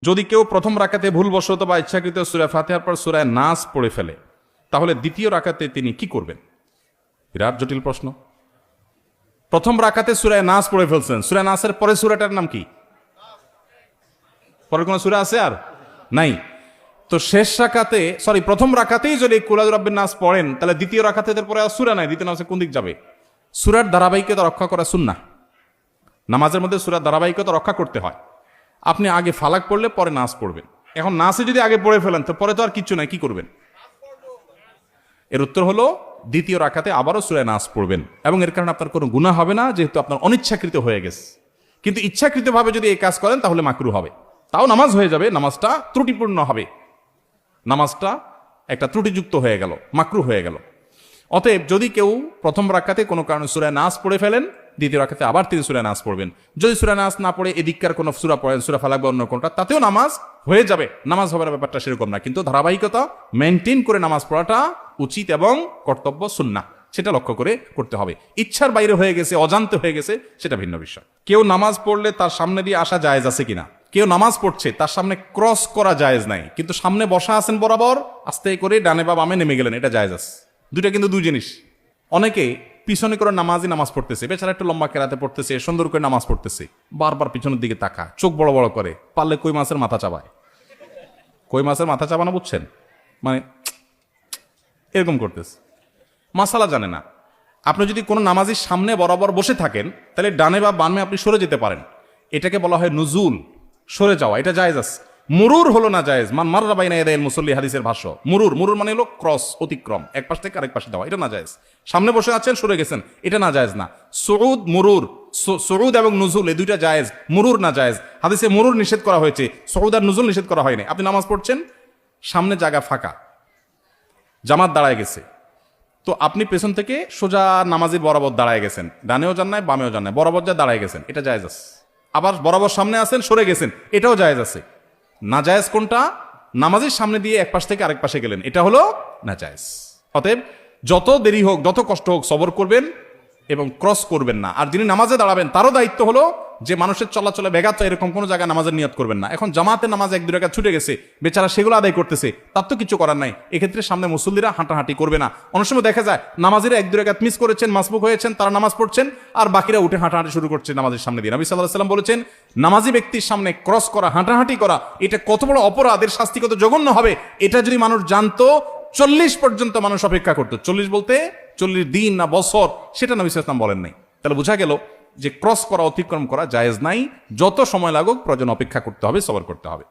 যদি কেউ প্রথম রাকাতে ভুলবশত বা ইচ্ছাকৃত সূরা ফাতিহার পর সূরা নাস পড়ে ফেলে, তাহলে দ্বিতীয় রাকাতে তিনি কি করবেন? বিরাট জটিল প্রশ্ন। প্রথম রাকাতে সূরা নাস পড়ে ফেলছেন, সূরা নাসের পরে সূরাটার নাম কি? পরে কোন সূরা আছে আর নাই? তো শেষ রাকাতে, প্রথম রাকাতেই যদি কুল আউযু বিরাব্বিন নাস পড়েন, তাহলে দ্বিতীয় রাকাতে এর পরে আর সূরা নাই, দ্বিতীয় নাসে কোন দিক যাবে? সূরার ধারাবাহিকতা রক্ষা করা সুন্নাহ। নামাজের মধ্যে সূরার ধারাবাহিকতা রক্ষা করতে হয়। আপনি আগে ফালাক পড়লে পরে নাস পড়বেন। এখন নাসে যদি আগে পড়ে ফেলেন, তো পরে তো আর কিচ্ছু নাই, কি করবেন? এর উত্তর হলো দ্বিতীয় রাকাতে আবারও সূরা নাস পড়বেন, এবং এর কারণে আপনার কোনো গুনাহ হবে না, যেহেতু আপনার অনিচ্ছাকৃত হয়ে গেছে। কিন্তু ইচ্ছাকৃতভাবে যদি এই কাজ করেন তাহলে মাকরুহ হবে। তাও নামাজ হয়ে যাবে, নামাজটা ত্রুটিপূর্ণ হবে, নামাজটা একটা ত্রুটিযুক্ত হয়ে গেল, মাকরুহ হয়ে গেল। অতএব যদি কেউ প্রথম রাকাতে কোনো কারণে সূরা নাস পড়ে ফেলেন, দ্বিতীয় রাকাতে আবার তিনি সূরা নাস পড়বেন। যদি সূরা নাস না পড়ে এদিককার কোনো সূরা পড়েন, সূরা ফালাক বা অন্য কোনটা, তাতেও নামাজ হয়ে যাবে, নামাজ হবে না, ব্যাপারটা সেরকম না। কিন্তু ধারাবাহিকতা মেনটেন করে নামাজ পড়াটা উচিত এবং কর্তব্য, সুন্নাহ, সেটা লক্ষ্য করে করতে হবে। ইচ্ছার বাইরে হয়ে গেছে, অজান্তে হয়ে গেছে, সেটা ভিন্ন বিষয়। কেউ নামাজ পড়লে তার সামনে দিয়ে আসা জায়েজ আছে কিনা? কেউ নামাজ পড়ছে, তার সামনে ক্রস করা জায়েজ নাই, কিন্তু সামনে বসা আছেন বরাবর, আস্তে করে ডানে বা বামে নেমে গেলেন, এটা জায়েজ আছে। দুইটা কিন্তু দুই জিনিস। অনেকে পিছনে করে নামাজ পড়তেছে, বেচারা একটু লম্বা কেরাতে পড়তেছে, সুন্দর করে নামাজ পড়তেছে, বারবার পিছনের দিকে তাকা, চোখ বড় বড় করে, পারলে কই মাছের মাথা চাবায়। কই মাছের মাথা চাবানো বুঝছেন? মানে এরকম করতেছে, মাসালা জানে না। আপনি যদি কোনো নামাজির সামনে বরাবর বসে থাকেন, তাহলে ডানে বা বামে আপনি সরে যেতে পারেন। এটাকে বলা হয় নুজুল, সরে যাওয়া, এটা জায়েজ আছে। মুরুর হলো না জায়েজ। মান মাররা বাইনা ইয়াদাইল মুসাল্লি, হাদিসের ভাষ্য। মুরুর মানে হলো ক্রস, অতিক্রম, এক পাশ থেকে আরেক পাশে যাওয়া, এটা না জায়েজ। সামনে বসে আছেন, সরে গেছেন, এটা না জায়েজ না। সুউদ, মুরুর, সুউদ এবং নুজুল এই দুইটা জায়েজ, মুরুর না জায়েজ। হাদিসে মুরুর নিষেধ করা হয়েছে, সুউদ আর নুজুল নিষেধ করা হয়নি। আপনি নামাজ পড়ছেন, সামনে জায়গা ফাঁকা, জামাত দাঁড়ায় গেছে, তো আপনি পেছন থেকে সোজা নামাজের বরাবর দাঁড়ায় গেছেন, ডানেও যান নাই বামেও যান নাই, বরাবর যা দাঁড়ায় গেছেন, এটা জায়েজ আছে। আবার বরাবর সামনে আছেন, সরে গেছেন, এটাও জায়েজ আছে। না জায়েজ কোনটা? নামাজের সামনে দিয়ে এক পাশ থেকে আরেক পাশে গেলেন, এটা হলো না জায়েজ। অতএব যত দেরি হোক, যত কষ্ট হোক, সবর করবেন এবং ক্রস করবেন না। আর যিনি নামাজে দাঁড়াবেন, তারও দায়িত্ব হলো যে মানুষের চলাচলে ব্যাঘাত এরকম কোনো জায়গায় নামাজের নিয়ত করবেন না। এখন জামাতে নামাজ এক দুই রাকাত ছুটে গেছে, বেচারা সেগুলো আদায় করতেছে, তার তো কিছু করার নাই। এক্ষেত্রে সামনে মুসল্লিরা হাঁটাহাঁটি করবে না। অনেক সময় দেখা যায় নামাজিরা এক দুই রাকাত মিস করেছেন, মাসবুক হয়েছেন, তারা নামাজ পড়ছেন, আর বাকিরা উঠে হাঁটাহাঁটি শুরু করছে নামাজের সামনে দিয়ে। নবী সাল্লাল্লাহু আলাইহি ওয়াসাল্লাম বলেছেন, নামাজি ব্যক্তির সামনে ক্রস করা, হাঁটাহাঁটি করা, এটা কত বড় অপরাধ, এর শাস্তি কত জঘন্য হবে, এটা যদি মানুষ জানতো, 40 পর্যন্ত মানুষ অপেক্ষা করতো। 40 বলতে 40 দিন না বছর, সেটা নবী সাল্লাল্লাহু আলাইহি ওয়াসাল্লাম বলেন নাই। তাহলে বোঝা গেল যে ক্রস করা, অতিক্রম করা জায়েজ নাই। যত সময় লাগুক প্রয়োজন অপেক্ষা করতে হবে, সবর করতে হবে।